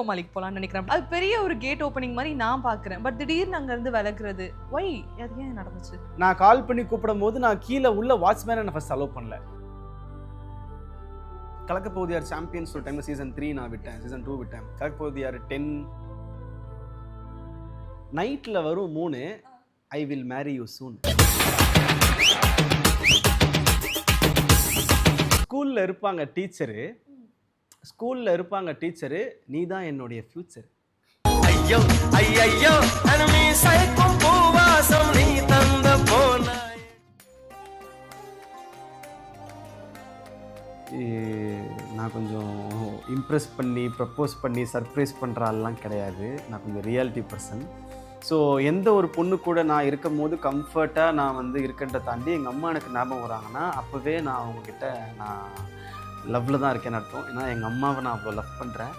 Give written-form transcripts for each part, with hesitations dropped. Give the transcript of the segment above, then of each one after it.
கோமாளிக்கு போலாம்னு நினைக்கிறேன். அது பெரிய ஒரு கேட் ஓப்பனிங் மாதிரி நான் பாக்குறேன். பட் திடீர்னு அங்க இருந்து விலகுறது ஒய் அது ஏன் நடந்துச்சு? நான் கால் பண்ணி கூப்பிடும் போது நான் கீழே உள்ள வாட்ச்மேனை நான் ஃபர்ஸ்ட் அலோவ் பண்ணல. கலக்கப்போதியார் சாம்பியன்ஸ் ஒரு டைம்ல சீசன் 3 நான் விட்டேன், சீசன் 2 விட்டேன். கலக்கப்போதியார் 10 நைட்ல வரும் 3 I will Mary you soon. ஸ்கூல்ல இருப்பாங்க டீச்சரு, நீ தான் என்னுடைய ஃபியூச்சர். ஐயோ ஐயோ அனுமி சைக்கும் பூவாசம் நீ தந்த போனாய். நான் கொஞ்சம் இம்ப்ரெஸ் பண்ணி ப்ரப்போஸ் பண்ணி சர்ப்ரைஸ் பண்ணுற ஆள்லாம் கிடையாது. நான் கொஞ்சம் ரியாலிட்டி பர்சன். ஸோ எந்த ஒரு பொண்ணு கூட நான் இருக்கும் போது கம்ஃபர்ட்டாக நான் வந்து இருக்கேன்ற தாண்டி எங்கள் அம்மா எனக்கு ஞாபகம் வராங்கன்னா அப்போவே நான் அவங்கக்கிட்ட நான் லவ்வில் தான் இருக்கேன்னு அர்த்தம். ஏன்னா எங்கள் அம்மாவை நான் அவ்வளோ லவ் பண்ணுறேன்.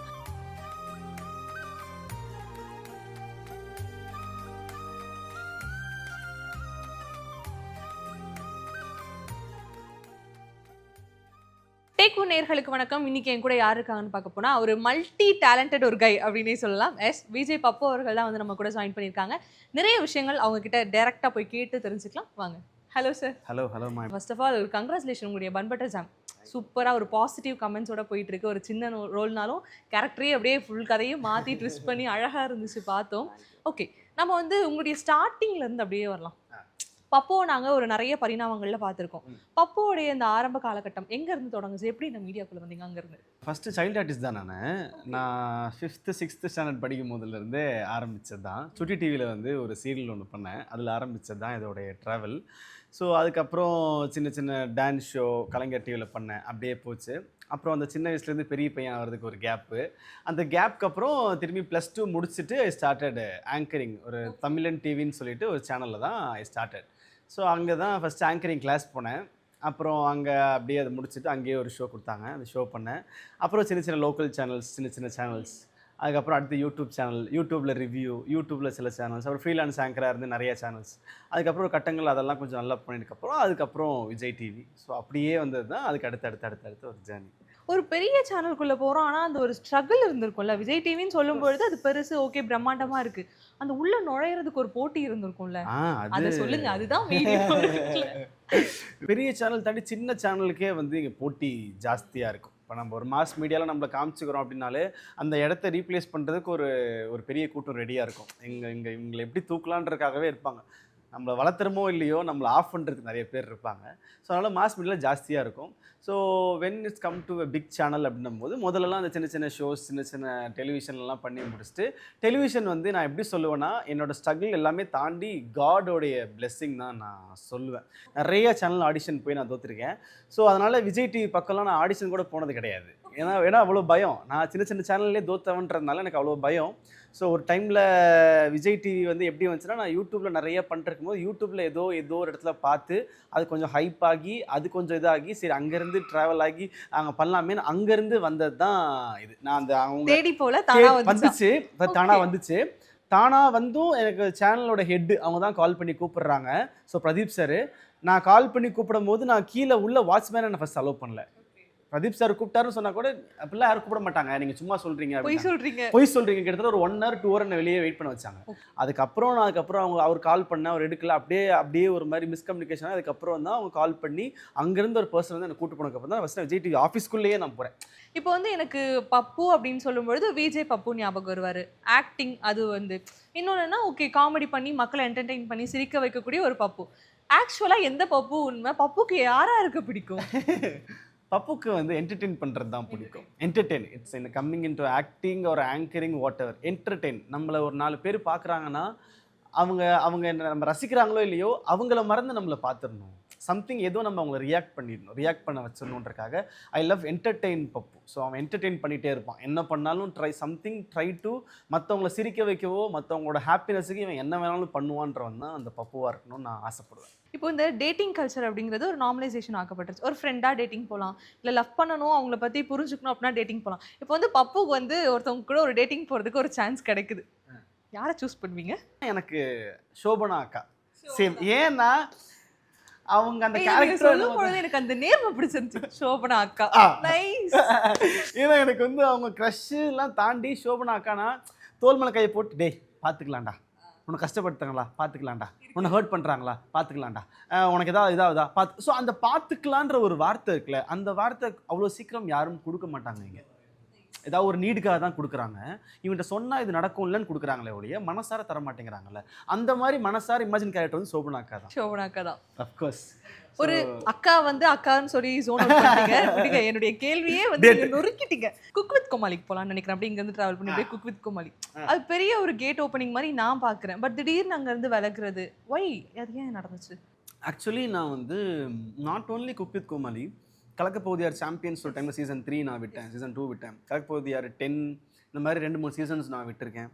டேக் ஒன் நேயர்களுக்கு வணக்கம். இன்னைக்கு என் கூட யார் இருக்காங்கன்னு பார்க்க போனா ஒரு மல்டி டேலண்டட் ஒரு கை அப்படின்னே சொல்லலாம். எஸ் விஜய் பப்பு அவர்கள் தான் வந்து நம்ம கூட ஜாயின் பண்ணியிருக்காங்க. நிறைய விஷயங்கள் அவங்க கிட்ட டைரக்டா போய் கேட்டு தெரிஞ்சுக்கலாம் வாங்க. Hello sir. ஹலோ மா. ஃபர்ஸ்ட் ஆஃப் ஆல் ஒரு கங்க்ராச்சுலேஷன், உங்களுடைய பன்பட்டர் ஜாம் சூப்பராக ஒரு பாசிட்டிவ் கமெண்ட்ஸோட போயிட்டு இருக்கு. ஒரு சின்ன ரோல்னாலும் கேரக்டரே அப்படியே ஃபுல் கதையும் மாற்றி ட்விஸ்ட் பண்ணி அழகாக இருந்துச்சு பார்த்தோம். ஓகே, நம்ம வந்து உங்களுடைய ஸ்டார்டிங்லேருந்து அப்படியே வரலாம். பப்புவை நாங்கள் ஒரு நிறைய பரிணாமங்களில் பார்த்துருக்கோம். பப்புவோடைய இந்த ஆரம்ப காலகட்டம் எங்கேருந்து தொடங்குச்சு? எப்படி இந்த மீடியாக்குள்ளே வந்தீங்க? அங்கேருந்து ஃபஸ்ட்டு சைல்டு ஆர்டிஸ்ட் தான். நான் 5th 6th ஸ்டாண்டர்ட் படிக்கும் போதுலேருந்தே ஆரம்பித்தது தான். சுட்டி டிவியில் வந்து ஒரு சீரியல் ஒன்று பண்ணேன், அதில் ஆரம்பித்தது தான் இதோடைய ட்ராவல். ஸோ அதுக்கப்புறம் சின்ன சின்ன டான்ஸ் ஷோ கலைஞர் டிவியில் பண்ணேன், அப்படியே போச்சு. அப்புறம் அந்த சின்ன வயசுலேருந்து பெரிய பையன் ஆகிறதுக்கு ஒரு கேப்பு. அந்த கேப்புக்கு அப்புறம் திரும்பி +2 முடிச்சுட்டு ஐ ஸ்டார்டட் ஆங்கரிங். ஒரு தமிழன் டிவின்னு சொல்லிட்டு ஒரு சேனலில் தான் ஐ ஸ்டார்டட். ஸோ அங்கே தான் ஃபஸ்ட்டு ஆங்கரிங் கிளாஸ் போனேன். அப்புறம் அங்கே அப்படியே அதை முடிச்சுட்டு அங்கேயே ஒரு ஷோ கொடுத்தாங்க, அந்த ஷோ பண்ணேன். அப்புறம் சின்ன சின்ன லோக்கல் சேனல்ஸ், சின்ன சேனல்ஸ். அதுக்கப்புறம் அடுத்து யூடியூப் சேனல், யூடியூப்பில் ரிவ்யூ, யூடியூப்பில் சில சேனல்ஸ், அப்புறம் ஃப்ரீலான்ஸ் ஆங்கராக இருந்து நிறைய சேனல்ஸ். அதுக்கப்புறம் கட்டங்கள் அதெல்லாம் கொஞ்சம் நல்லா பண்ணிட்டுக்கப்புறம் அதுக்கப்புறம் விஜய் டிவி. ஸோ அப்படியே வந்தது தான். அதுக்கு அடுத்து ஒரு ஜேர்னி. ஒரு பெரிய சேனலுக்குள்ளே போகிறோம், ஆனால் அந்த ஒரு ஸ்ட்ரகிள் இருந்திருக்கும்ல. விஜய் டிவின்னு சொல்லும்பொழுது அது பெருசு, ஓகே, பிரம்மாண்டமாக இருக்குது. அந்த உள்ள நுழையிறதுக்கு ஒரு போட்டி இருந்திருக்கும்ல, அதை சொல்லுங்க. அதுதான் பெரிய சேனல் தாண்டி சின்ன சேனலுக்கே வந்து இங்கே போட்டி ஜாஸ்தியாக இருக்கும். இப்போ நம்ம ஒரு மாஸ் மீடியாவில் நம்மளை காமிச்சிக்கிறோம் அப்படின்னாலே அந்த இடத்த ரீப்ளேஸ் பண்ணுறதுக்கு ஒரு பெரிய கூட்டம் ரெடியாக இருக்கும். இவங்களை எப்படி தூக்கலான்றதுக்காகவே இருப்பாங்க. நம்மளை வளர்த்துறமோ இல்லையோ நம்மளை ஆஃப் பண்ணுறதுக்கு நிறைய பேர் இருப்பாங்க. ஸோ அதனால் மாஸ் மீடியாவில் ஜாஸ்தியாக இருக்கும். So when it's come to a big channel அப்படின்னும் போது முதல்லலாம் அந்த சின்ன சின்ன ஷோஸ், சின்ன சின்ன டெலிவிஷன்லாம் பண்ணி முடிச்சுட்டு, டெலிவிஷன் வந்து நான் எப்படி சொல்லுவேன்னா என்னோடய ஸ்ட்ரகிள் எல்லாமே தாண்டி காடோடைய பிளெஸ்ஸிங் தான் நான் சொல்லுவேன். நிறைய சேனல் ஆடிஷன் போய் நான் தோற்றுருக்கேன். ஸோ அதனால் விஜய் டிவி பக்கம்லாம் நான் ஆடிஷன் கூட போனது கிடையாது. ஏன்னா அவ்வளோ பயம். நான் சின்ன சின்ன சேனல்லே தோத்தவன்றதுனால எனக்கு அவ்வளோ பயம். ஸோ ஒரு டைமில் விஜய் டிவி வந்து எப்படி வந்துச்சுன்னா, நான் யூடியூப்பில் நிறைய பண்ணிருக்கும் போது யூடியூப்பில் ஏதோ ஒரு இடத்துல பார்த்து அது கொஞ்சம் ஹைப் ஆகி அது கொஞ்சம் இதாகி சரி அங்கேருந்து ட்ராவல் ஆகி அங்கே பண்ணலாமேன்னு அங்கேருந்து வந்தது தான் இது. நான் அந்த அவங்க தேடி போல வந்துச்சு, தானாக வந்துச்சு. தானாக வந்தும் எனக்கு சேனலோட ஹெட் அவங்க தான் கால் பண்ணி கூப்பிடுறாங்க. So Pradeep sir. நான் கால் பண்ணி கூப்பிடும் போது நான் கீழே உள்ள வாட்ச்மேனை நான் ஃபஸ்ட் அலோவ் பண்ணல. பிரதீப் சார் கூப்பிட்டாருன்னு சொன்னா கூட அப்படிலாம் யாரும் கூப்பிட மாட்டாங்க. நீங்க சும்மா சொல்றீங்க, பொய் சொல்றீங்க. கிட்டத்தட்ட ஒரு 1 hour 2 hour என்ன வெளியே வெயிட் பண்ண வச்சாங்க. அதுக்கப்புறம் அவர் கால் பண்ண அவர் எடுக்கல. அப்படியே ஒரு மாதிரி மிஸ்கம்யூனிகேஷன். அதுக்கப்புறம் தான் அவங்க கால் பண்ணி அங்கிருந்து ஒரு பர்சன் வந்து என்ன கூட்டு போனதுக்கப்புறம் தான் ஃபர்ஸ்ட் விஜய் டிவி ஆஃபீஸ்க்குள்ளேயே நான் போறேன். இப்போ வந்து எனக்கு பப்பு அப்படின்னு சொல்லும்பொழுது விஜய் பப்பு ஞாபகம் வருவார். ஆக்டிங் அது வந்து இன்னொன்னுன்னா ஓகே, காமெடி பண்ணி மக்களை என்டர்டெயின் பண்ணி சிரிக்க வைக்கக்கூடிய ஒரு பப்பு. ஆக்சுவலாக எந்த பப்பு உண்மை? பப்புக்கு யாரா இருக்க பிடிக்கும்? பப்புக்கு வந்து என்டர்டெயின் பண்ணுறது தான் பிடிக்கும். Entertain it's in coming in to acting ஒரு ஆங்கரிங் வாட் எவர். என்டர்டெயின். நம்மளை ஒரு 4 பேர் பார்க்குறாங்கன்னா அவங்க நம்ம ரசிக்கிறாங்களோ இல்லையோ அவங்கள மறந்து நம்மளை பார்த்துடணும். சம்திங் ஏதோ நம்ம அவங்களை ரியாக்ட் பண்ண வச்சிடணுன்றக்காக I love entertain Pappu. So அவன் என்டர்டெயின் பண்ணிகிட்டே இருப்பான். என்ன பண்ணாலும் ட்ரை டு மற்றவங்களை சிரிக்க வைக்கவோ மற்றவங்களோட ஹாப்பினஸுக்கு இவன் என்ன வேணாலும் பண்ணுவான்றவன் தான் அந்த பப்புவாக இருக்கணும்னு நான் ஆசைப்படுவேன். இப்போ இந்த டேட்டிங் கல்ச்சர் அப்படிங்கிறது ஒரு நார்மலைசேஷன் ஆக்கப்பட்டுருச்சு. ஒரு ஃப்ரெண்டாக டேட்டிங் போகலாம், இல்லை லவ் பண்ணணும், அவங்கள பற்றி புரிஞ்சுக்கணும் அப்படின்னா டேட்டிங் போகலாம். இப்போ வந்து பப்புக்கு வந்து ஒருத்தவங்க கூட ஒரு டேட்டிங் போகிறதுக்கு ஒரு சான்ஸ் கிடைக்குது. யாரை சூஸ் பண்ணுவீங்க? எனக்கு சோபனா அக்கா சேம். ஏன்னா அவங்க அந்த சொல்லும் கேரக்டர் பொழுது எனக்கு அந்த நேம் பிடிச்சிருந்துச்சு, சோபனா அக்கா. நைஸ். ஏன்னா எனக்கு வந்து அவங்க க்ரஷ்ஷு எல்லாம் தாண்டி சோபனா அக்கானா தோல் மேலே கையை போட்டு டேய் பார்த்துக்கலாம்டா, உன்னை கஷ்டப்படுத்துறாங்களா பார்த்துக்கலாம்டா, உன்னை ஹர்ட் பண்ணுறாங்களா பார்த்துக்கலாம்டா, உனக்கு இதாகுதா பார்த்து. ஸோ அந்த பார்த்துக்கலான்ற ஒரு வார்த்தை இருக்குல்ல, அந்த வார்த்தை அவ்வளோ சீக்கிரம் யாரும் கொடுக்க மாட்டாங்க. இங்கே ஏதாவது ஒரு நீடுக்காக தான் கொடுக்குறாங்க. இவன்கிட்ட சொன்னால் இது நடக்கும் இல்லைன்னு கொடுக்குறாங்களே ஒழிய மனசார தர மாட்டேங்கிறாங்கல்ல. அந்த மாதிரி மனசார இமேஜின் கேரக்டர் வந்து சோபனா அக்கா தான். சோபனா அக்கா தான். அஃப்கோர்ஸ் ஒரு அக்கா வந்து அக்கான்னு சொல்லி ஜோன் அவுட் பண்ணிட்டீங்க. விடுங்க, என்னுடைய கேள்வியே வந்து நீங்க நொறுக்கிட்டீங்க. குக் வித் கோமாளிக்கு போலாம்னு நினைக்கிறேன். அப்படி இங்க இருந்து டிராவல் பண்ணி அப்படியே குக் வித் கோமாளி, அது பெரிய ஒரு கேட் ஓப்பனிங் மாதிரி நான் பார்க்குறேன். பட் திடீர்னு அங்க இருந்து விலகுறது ஒய், அது ஏன் நடந்துச்சு? ஆக்சுவலி நான் வந்து not only cook with Comali, கலக்கப்போதியார் சாம்பியன்ஸ் ஒரு டைமில் சீசன் 3 நான் விட்டேன், சீசன் 2 விட்டேன், கலக்கப்போதியார் 10 இந்த மாதிரி 2-3 சீசன்ஸ் நான் விட்டுருக்கேன்.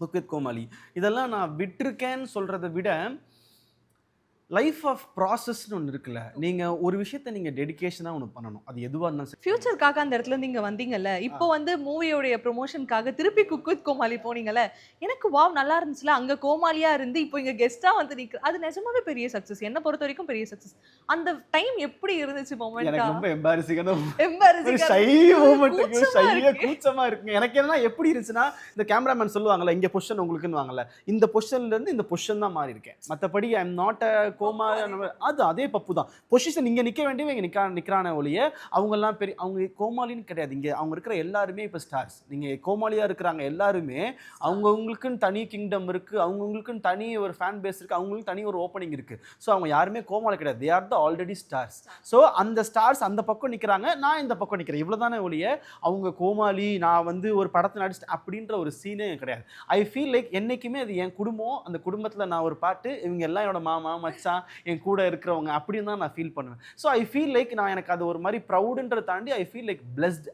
குக் வித் கோமாளி இதெல்லாம் நான் விட்டுருக்கேன்னு சொல்கிறத விட லைஃப் ஆஃப் ப்ராசஸ்னு ஒன்று இருக்குல்ல. நீங்கள் ஒரு விஷயத்தை நீங்கள் டெடிகேஷனாக ஒன்று பண்ணணும், அது எதுவாக இருந்தாலும். ஃபியூச்சருக்காக அந்த இடத்துல இருந்து இங்க வந்தீங்கல்ல, இப்போ வந்து மூவியோடைய ப்ரொமோஷனுக்காக திருப்பி குக் வித் கோமாளி போனீங்கல்ல, எனக்கு வாவ் நல்லா இருந்துச்சுல, அங்க கோமாளியா இருந்து இப்போ இங்க கெஸ்டா வந்து நிற்க, அது நிஜமாவே பெரிய சக்சஸ். என்ன பொறுத்த வரைக்கும் பெரிய சக்சஸ். அந்த டைம் எப்படி இருந்துச்சு? மொமெண்டா ரொம்ப எம்பாரசிங்கான கூச்சமா இருக்குங்க. எனக்கு என்ன எப்படி இருந்துச்சுன்னா, இந்த கேமராமேன் சொல்லுவாங்கல்ல, இங்க பொசிஷன் உங்களுக்குன்னு வாங்கல, இந்த பொசிஷன்ல இருந்து இந்த பொசிஷன் தான் மாறி இருக்கேன். மற்றபடி I am not a coma. அது அதே பப்பு தான். பொசிஷன் இங்க நிக்க வேண்டியவங்க இங்க நிக்கிறான ஒழிய அவங்க எல்லாம் பெரிய அவங்க கோமாளின்னு கிடையாது. இங்க அவங்க இருக்கிற எல்லாருமே இப்ப ஸ்டார்ஸ். நீங்க கோமாளியா இருக்கிறாங்க எல்லாருமே அவங்கவுங்களுக்குன்னு தனி கிங்டம் இருக்கு, அவங்கவுங்களுக்குன்னு தனி ஒரு ஃபேன் பேஸ் இருக்கு, அவங்களுக்கு தனி ஒரு ஓப்பனிங் இருக்கு. ஸோ அவங்க யாருமே கோமாளி கிடையாது. They are the already stars. So அந்த ஸ்டார்ஸ் அந்த பக்கம் நிற்கிறாங்க, நான் இந்த பக்கம் நிற்கிறேன், இவ்வளோதானே ஒழிய அவங்க கோமாளி நான் வந்து ஒரு படத்தை நடிச்சிட்டேன் அப்படின்ற ஒரு சீனே கிடையாது. ஐ ஃபீல் லைக் என்னைக்குமே அது என் குடும்பம், அந்த குடும்பத்தில் நான் ஒரு பாட்டு, இவங்க எல்லாம் என்னோட மாமா மச்சான் என் கூட இருக்கிறவங்க அப்படின்னு தான் நான் ஃபீல் பண்ணுவேன். ஸோ ஐ ஃபீல் லைக் நான் எனக்கு அது ஒரு மாதிரி ப்ரௌடுன்றதை தாண்டி I feel like blessed.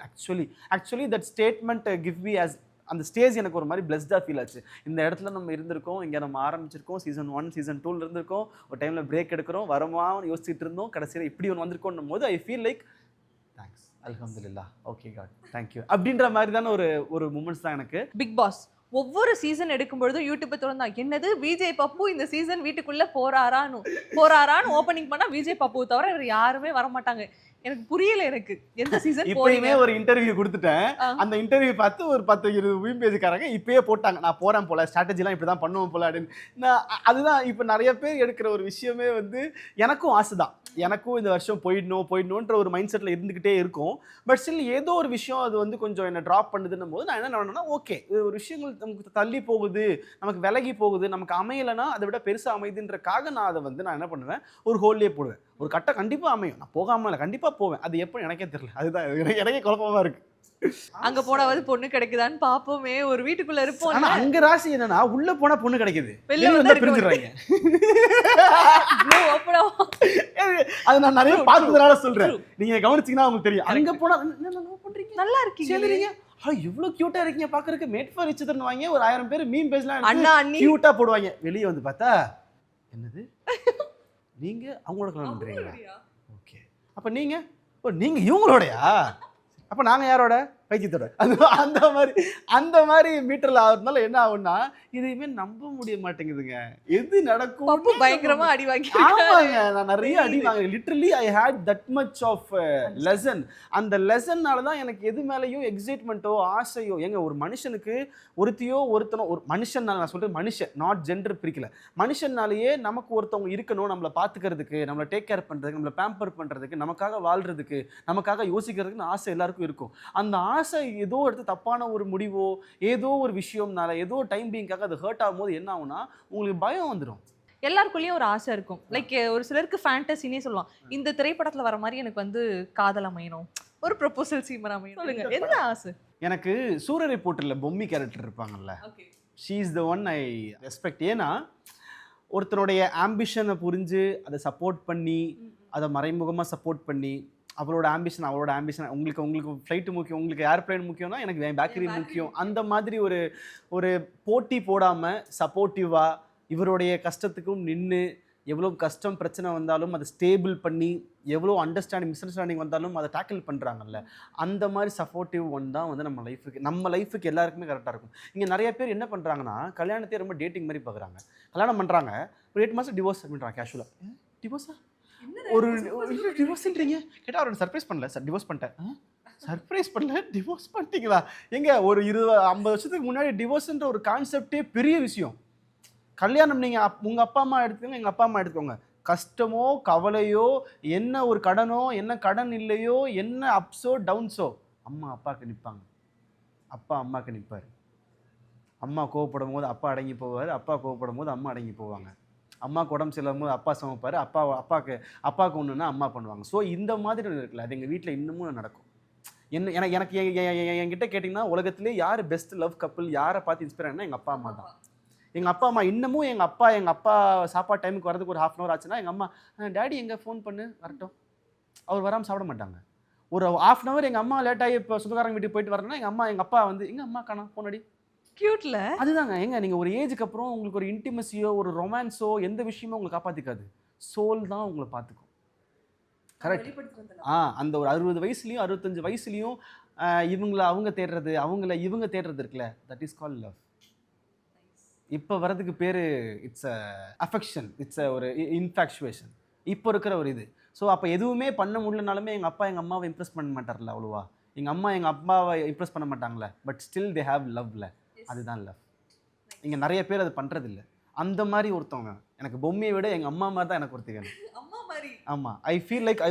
Actually that statement give me as அந்த ஸ்டேஜ் எனக்கு ஒரு மாதிரி பிளஸ்டாக ஃபீல் ஆச்சு. இந்த இடத்துல நம்ம இருந்திருக்கோம், இங்கே நம்ம ஆரம்பிச்சிருக்கோம், சீசன் 1 சீசன் 2 இருந்திருக்கோம், ஒரு டைமில் பிரேக் எடுக்கிறோம், வரமா யோசிச்சுட்டு இருந்தோம், கடைசியில் இப்படி ஒன்று வந்திருக்கோன்னும் போது ஐ ஃபீல் லைக் தேங்க்ஸ் அல்ஹம்துலில்லாஹ், ஓகே காட் தேங்க்யூ அப்படின்ற மாதிரி தானே ஒரு மூமெண்ட்ஸ் தான் எனக்கு. பிக் பாஸ் ஒவ்வொரு சீசன் எடுக்கும் பொழுதும் யூடியூப்பை திறந்தா என்னது விஜய் பப்பு இந்த சீசன் வீட்டுக்குள்ள போறாரான்னு ஓப்பனிங் பண்ணா விஜய் பப்பு தவிர இவர் யாருமே வரமாட்டாங்க. எனக்கு புரியல, எனக்கு எந்த சீசன் இப்பயுமே ஒரு இன்டர்வியூ கொடுத்துட்டேன். அந்த இன்டர்வியூ பார்த்து ஒரு 10-20 வீம் பேஜுக்காரங்க இப்பயே போட்டாங்க, நான் போறேன் போல, ஸ்ட்ராட்டஜிலாம் இப்படி தான் பண்ணுவோம் போல அப்படின்னு. அதுதான் இப்போ நிறைய பேர் எடுக்கிற ஒரு விஷயமே வந்து எனக்கும் ஆசை தான். எனக்கும் இந்த வருஷம் போயிடணுன்ற ஒரு மைண்ட் செட்டில் இருந்துக்கிட்டே இருக்கும். பட் ஸ்டில் ஏதோ ஒரு விஷயம் அது வந்து கொஞ்சம் என்னை ட்ராப் பண்ணுதுன்னும் போது நான் என்ன நினைனா, ஓகே ஒரு விஷயங்கள் நமக்கு தள்ளி போகுது, நமக்கு விலகி போகுது, நமக்கு அமையலைன்னா அதை விட பெருசாக அமைதுன்றக்காக நான் அதை வந்து நான் என்ன பண்ணுவேன், ஒரு ஹோல்லே போடுவேன். ஒரு கட்டம் கண்டிப்பாக அமையும், நான் போகாமல் இல்லை, கண்டிப்பாக போவேன். அது எப்போ எனக்கே தெரியல, அதுதான் எனக்கே குழப்பமா இருக்கு. அங்க போனாவது பொண்ணு கிடைக்குதான்னு பாப்போமே, ஒரு வீட்டுக்குள்ள இருப்போம். ஆனா அங்க ராசி என்னன்னா, உள்ள போனா பொண்ணு கிடைக்குது, வெளிய வந்தா பிரிஞ்சிடுறாங்க. அது நான் நிறைய பார்த்ததுனால சொல்றேன், நீங்க கவனிச்சீங்கன்னா உங்களுக்கு தெரியும். அங்க போனா என்ன பண்றீங்க, நல்லா இருக்கீங்க, இவ்வளவு கியூட்டா இருக்கீங்க பாக்குறதுக்கு, மேட் ஃபார் ஈச் அதர் வாங்க ஒரு 1000 பேர் மீம் பேஜ்லாம் அண்ணா அண்ணி கியூட்டா போடுவாங்க. வெளிய வந்து பார்த்தா என்னது நீங்க அவங்களோட கல்யாணம் பண்றீங்களா, ஓகே அப்ப நீங்க இவங்களோடயா, அப்ப நாங்க யாரோட, பைத்தியத்தோட. அந்த மாதிரி மீட்டர்ல ஆகுறதுனால என்ன ஆகும்னா, இதையுமே நம்ப முடிய மாட்டேங்குதுங்க, எது நடக்கும். பயங்கரமா அடி வாங்கி, நான் நிறைய அடி வாங்க, literally I hate that much of lesson. அந்த லெசன்னால தான் எனக்கு எது மேலேயும் எக்ஸைட்மெண்ட்டோ ஆசையோ. எங்க ஒரு மனுஷனுக்கு ஒருத்தனோ ஒரு மனுஷன், நான் சொல்றேன் மனுஷன், நாட் ஜெண்டர் பிரிக்கல, மனுஷன்னாலேயே நமக்கு ஒருத்தவங்க இருக்கணும், நம்மளை பார்த்துக்கிறதுக்கு, நம்மளை டேக் கேர் பண்றதுக்கு, நம்மளை பேம்பர் பண்றதுக்கு, நமக்காக வாழ்றதுக்கு, நமக்காக யோசிக்கிறதுக்குன்னு ஆசை எல்லாருக்கும் இருக்கும். அந்த ஆசை ஏதோ எடுத்து தப்பான ஒரு முடிவோ ஏதோ ஒரு விஷயம்னால ஏதோ டைம் பீங்காக அது ஹர்ட் ஆகும்போது என்ன ஆகும்னா, உங்களுக்கு பயம் வந்துடும். எல்லாருக்குள்ளேயும் ஒரு ஆசை இருக்கும். லைக் ஒரு சிலருக்கு ஃபேண்டசினே சொல்லலாம், இந்த திரைப்படத்துல வர மாதிரி எனக்கு வந்து காதல் அமையணும், ஒரு ப்ரொபோசல் சீன் அமையணும். சொல்லுங்க என்ன ஆசை? எனக்கு சூரிய ரிப்போர்ட்டர்ல பொம்மி கேரக்டர் இருப்பாங்கல்ல, she is the one I respect. ஏன்னா ஒருத்தனுடைய ஆம்பிஷனை புரிஞ்சு அதை சப்போர்ட் பண்ணி, அதை மறைமுகமாக சப்போர்ட் பண்ணி, அவளோட ஆம்பிஷன் உங்களுக்கு ஃப்ளைட்டு முக்கியம், உங்களுக்கு ஏர்பிளைன் முக்கியம்னா எனக்கு பேக்கரி முக்கியம், அந்த மாதிரி ஒரு போட்டி போடாமல் சப்போர்ட்டிவாக இவருடைய கஷ்டத்துக்கும் நின்று, எவ்வளோ கஷ்டம் பிரச்சனை வந்தாலும் அதை ஸ்டேபிள் பண்ணி, எவ்வளோ மிஸ் அண்டர்ஸ்டாண்டிங் வந்தாலும் அதை டேக்கிள் பண்ணுறாங்கல்ல, அந்த மாதிரி சப்போர்ட்டிவ் ஒன் தான் வந்து நம்ம லைஃபுக்கு எல்லாருக்குமே கரெக்டாக இருக்கும். இங்கே நிறைய பேர் என்ன பண்ணுறாங்கன்னா, கல்யாணத்தையே ரொம்ப டேட்டிங் மாதிரி பார்க்குறாங்க. கல்யாணம் பண்ணுறாங்க, ஒரு 8 மாதம் டிவோர்ஸ் அப்படின்றாங்க கேஷுவலாக. டிவோர்ஸா? ஒரு டிவோர்ஸ்ன்றீங்க கேட்டால் அவரோட சர்ப்ரைஸ் பண்ணல சார், டிவோர்ஸ் பண்ணிட்டேன். சர்ப்ரைஸ் பண்ணல, டிவோர்ஸ் பண்ணிட்டீங்களா? எங்க ஒரு 20-50 வருஷத்துக்கு முன்னாடி டிவோர்ஸ்ன்ற ஒரு கான்செப்டே பெரிய விஷயம். கல்யாணம் நீங்கள் உங்கள் அப்பா அம்மா எடுத்துக்கோங்க, எங்கள் அப்பா அம்மா எடுத்துக்கோங்க, கஷ்டமோ கவலையோ என்ன ஒரு கடனோ என்ன கடன் இல்லையோ என்ன அப்ஸோ டவுன்ஸோ அம்மா அப்பாவுக்கு நிற்பாங்க, அப்பா அம்மாவுக்கு நிற்பார். அம்மா கோவப்படும் போது அப்பா அடங்கி போவார், அப்பா கோவப்படும் போது அம்மா அடங்கி போவாங்க. அம்மாவுக்கு உடம்பு சரியில்லாம போது அப்பா சமைப்பார், அப்பாவுக்கு ஒன்றுன்னா அம்மா பண்ணுவாங்க. ஸோ இந்த மாதிரி இருக்குல்ல, அது எங்கள் வீட்டில் இன்னமும் நடக்கும். எனக்கு என்கிட்ட கேட்டிங்கன்னா உலகத்திலே யார் பெஸ்ட் லவ் கப்பிள், யாரை பார்த்து இன்ஸ்பயர் ஆனா எங்கள் அப்பா அம்மா தான். எங்கள் அப்பா அம்மா இன்னமும் எங்கள் அப்பா சாப்பாடு டைமுக்கு வரதுக்கு ஒரு 1/2 hour ஆச்சுன்னா எங்கள் அம்மா டேடி எங்கே ஃபோன் பண்ணு வரட்டும், அவர் வராமல் சாப்பிட மாட்டாங்க. ஒரு 1/2 hour எங்கள் அம்மா லேட்டாகி இப்போ சொந்தக்காரங்க வீட்டுக்கு போயிட்டு வரேன்னா எங்கள் அப்பா வந்து எங்கள் அம்மா காணா ஃபோன் அடி. கியூட்ல அதுதாங்க எங்க நீங்கள் ஒரு ஏஜுக்கு அப்புறம் உங்களுக்கு ஒரு இன்டிமசியோ ஒரு ரொமான்ஸோ எந்த விஷயமோ உங்களை காப்பாற்றிக்காது, சோல் தான் உங்களை பார்த்துக்கும். கரெக்ட். அந்த ஒரு 60 வயசுலையும் 65 வயசுலையும் இவங்கள அவங்க தேடுறது இவங்க தேடுறது இருக்குல்ல, தட் இஸ் கால் லவ். இப்போ வரதுக்கு பேர் இட்ஸ் அஃபெக்ஷன், இட்ஸ் ஒரு இன்ஃபேக்சுவேஷன் இப்போ இருக்கிற ஒரு இது. ஸோ அப்போ எதுவுமே பண்ண முடியலனாலுமே எங்கள் அப்பா எங்கள் அம்மாவை இம்ப்ரெஸ் பண்ண மாட்டார்ல அவ்வளோவா, எங்கள் அம்மா எங்கள் அப்பாவை இம்ப்ரெஸ் பண்ண மாட்டாங்களே, பட் ஸ்டில் தே ஹேவ் லவ்ல. அதுதான் லவ். இங்கே நிறைய பேர் அது பண்ணுறதில்ல. அந்த மாதிரி ஒருத்தவங்க எனக்கு பொம்மையை விட எங்கள் அம்மா மாதிரி தான் எனக்கு ஒருத்தி வேணும். ஆமாம், I feel like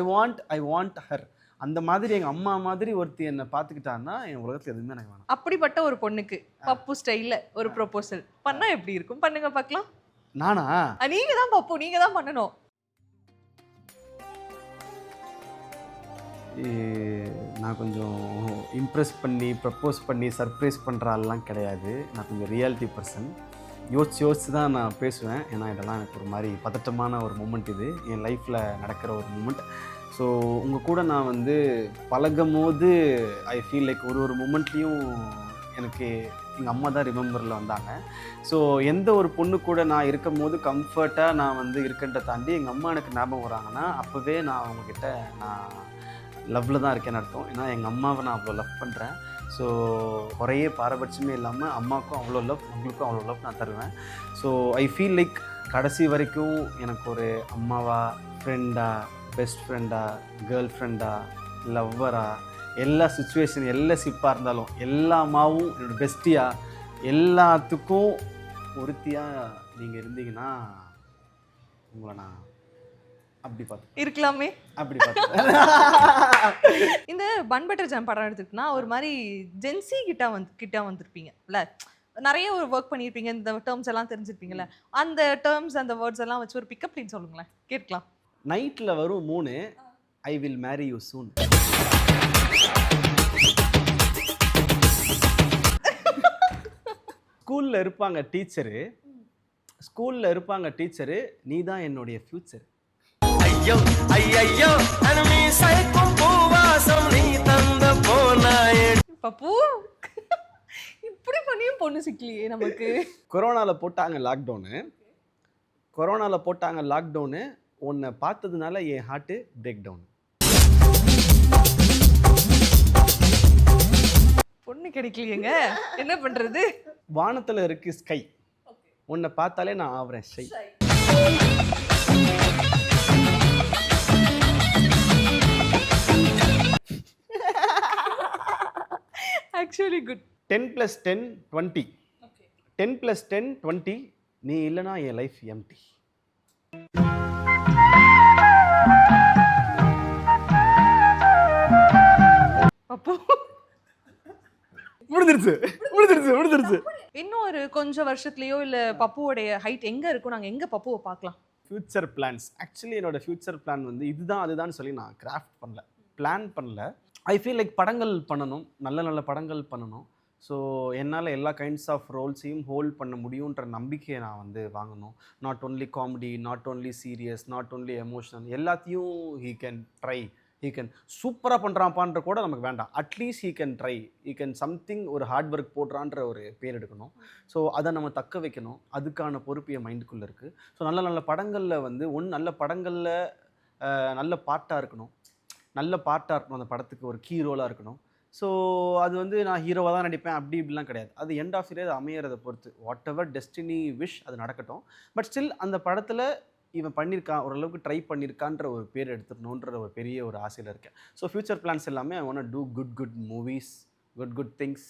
I want her. அந்த மாதிரி எங்கள் அம்மா மாதிரி ஒருத்தி என்னை பார்த்துக்கிட்டான்னா என் உலகத்தில் எதுவுமே எனக்கு வேணும். அப்படிப்பட்ட ஒரு பொண்ணுக்கு பப்பு ஸ்டைலில் ஒரு ப்ரொபோசல் பண்ணால் எப்படி இருக்கும்? பண்ணுங்க பார்க்கலாம். நானா? நீங்கள் தான் பப்பு, நீங்கள் தான் பண்ணணும். நான் கொஞ்சம் இம்ப்ரெஸ் பண்ணி ப்ரப்போஸ் பண்ணி சர்ப்ரைஸ் பண்ணுற ஆள்லாம் கிடையாது. நான் கொஞ்சம் ரியாலிட்டி பர்சன். யோசிச்சு தான் நான் பேசுவேன். ஏன்னா இதெல்லாம் எனக்கு ஒரு மாதிரி பதட்டமான ஒரு மூமெண்ட், இது என் லைஃப்பில் நடக்கிற ஒரு மூமெண்ட். ஸோ உங்கள் கூட நான் வந்து பழகும் போது ஐ ஃபீல் லைக் ஒரு மூமெண்ட்லேயும் எனக்கு எங்கள் அம்மா தான் ரிமெம்பரில் வந்தாங்க. ஸோ எந்த ஒரு பொண்ணு கூட நான் இருக்கும் போது கம்ஃபர்ட்டாக நான் வந்து இருக்கேன்ற தாண்டி எங்கள் அம்மா எனக்கு ஞாபகம் வராங்கன்னா அப்போவே நான் அவங்கக்கிட்ட நான் லவ்வில் தான் இருக்கேன்னு அர்த்தம். ஏன்னா எங்கள் அம்மாவை நான் அவ்வளோ லவ் பண்ணுறேன். ஸோ குறையே பாரபட்சமே இல்லாமல் அம்மாவுக்கும் அவ்வளோ லவ், உங்களுக்கும் அவ்வளோ லவ் நான் தருவேன். ஸோ ஐ ஃபீல் லைக் கடைசி வரைக்கும் எனக்கு ஒரு அம்மாவா, ஃப்ரெண்டா, பெஸ்ட் ஃப்ரெண்டா, கேர்ள் ஃப்ரெண்டா, லவ்வரா, எல்லா சுச்சுவேஷன் எல்லா சிப்பாக இருந்தாலும் எல்லா அம்மாவும் என்னோடய பெஸ்ட்டியாக எல்லாத்துக்கும் ஒருத்தியாக நீங்கள் இருந்தீங்கன்னா உங்களை நான் அப்படி பார்த்து இருக்கலாமே. அப்படி பார்த்து இந்த பன் பட்டர் ஜாம் படம் எடுத்துக்கிட்டோம்னா ஒரு மாதிரி ஜென்சி கிட்ட வந்திருப்பீங்கல்ல, நிறைய ஒரு ஒர்க் பண்ணியிருப்பீங்க, இந்த டேர்ம்ஸ் எல்லாம் தெரிஞ்சிருப்பீங்கல்ல, அந்த டேர்ம்ஸ் அந்த வேர்ட்ஸ் எல்லாம் வச்சு ஒரு பிக்கப் லைன் சொல்லுங்களேன், கேட்கலாம். நைட்டில் வரும் 3 I will Mary you soon. ஸ்கூலில் இருப்பாங்க டீச்சரு, நீ தான் என்னுடைய ஃபியூச்சர். ஐயோ ஐயோ அனுமி சைக்கும் பூவாசம் நீ தந்த போனாயே. பப்பு இப்படி பண்ணியும் பொண்ணு சிக்கலையே நமக்கு. கொரோனாவில் போட்டாங்க லாக்டவுனு, உன்னை பார்த்ததுனால என் ஹார்ட்டு பிரேக் டவுன். பொண்ணு கிடைக்கலையேங்க, என்ன பண்றது? வானத்தில் இருக்கு ஸ்கை, உன்னை பார்த்தாலே நான் ஆவறேன் ஷை. Actually good. 10 + 10 20. 10 + 10 20. நீ இல்லைனா என் லைஃப் எம்டி. அப்போ முடிஞ்சிருச்சு. இன்னும் ஒரு கொஞ்சம் வருஷத்துலயோ இல்ல பப்புவோடைய ஹைட் எங்க இருக்கும், நாங்க எங்க பப்புவை பார்க்கலாம்? ஃபியூச்சர் பிளான்ஸ், ஆக்சுவலி என்னோட ஃபியூச்சர் பிளான் வந்து இதுதான் அதுதான் சொல்லி நான் கிராஃப்ட் பண்ணல, பிளான் பண்ணல. ஐ ஃபீல் லைக் படங்கள் பண்ணணும், நல்ல படங்கள் பண்ணணும். ஸோ என்னால் எல்லா கைண்ட்ஸ் ஆஃப் ரோல்ஸையும் ஹோல்ட் பண்ண முடியுன்ற நம்பிக்கையை நான் வந்து வாங்கணும். Not only comedy, not only serious, not only emotional, எல்லாத்தையும் he can try. He can சூப்பராக பண்ணுறான்ப்பான்ற கூட நமக்கு வேண்டாம், at least he can try, he can something ஒரு ஹார்ட் ஒர்க் போடுறான்ற ஒரு பேர் எடுக்கணும். ஸோ அதை நம்ம தக்க வைக்கணும், அதுக்கான பொறுப்பு என் மைண்டுக்குள்ளே இருக்குது. ஸோ நல்ல படங்களில் வந்து நல்ல படங்களில் நல்ல பாட்டாக இருக்கணும் அந்த படத்துக்கு ஒரு கீ ரோலாக இருக்கணும். ஸோ அது வந்து நான் ஹீரோவாக தான் நடிப்பேன் அப்படி இப்படிலாம் கிடையாது. அது எண்ட் ஆஃப் இயர் அது அமையறதை பொறுத்து, வாட் எவர் டெஸ்டினி விஷ் அது நடக்கட்டும். பட் ஸ்டில் அந்த படத்தில் இவன் பண்ணியிருக்கான், ஓரளவுக்கு ட்ரை பண்ணியிருக்கான்ற ஒரு பேர் எடுத்துடணுன்ற ஒரு பெரிய ஒரு ஆசையில் இருக்கேன். ஸோ ஃப்யூச்சர் பிளான்ஸ் எல்லாமே I want to do good movies, good things.